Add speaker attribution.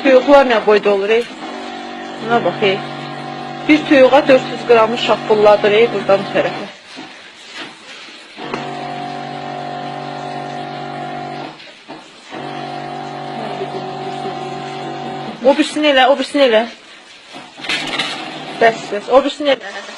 Speaker 1: Tuyuqlar nə boyda olur, Buna bax, Bir tuyuğa 400 qramı şapbulladır, buradan bu tərəfə. O birisini elə. Bəs, o birisini elə.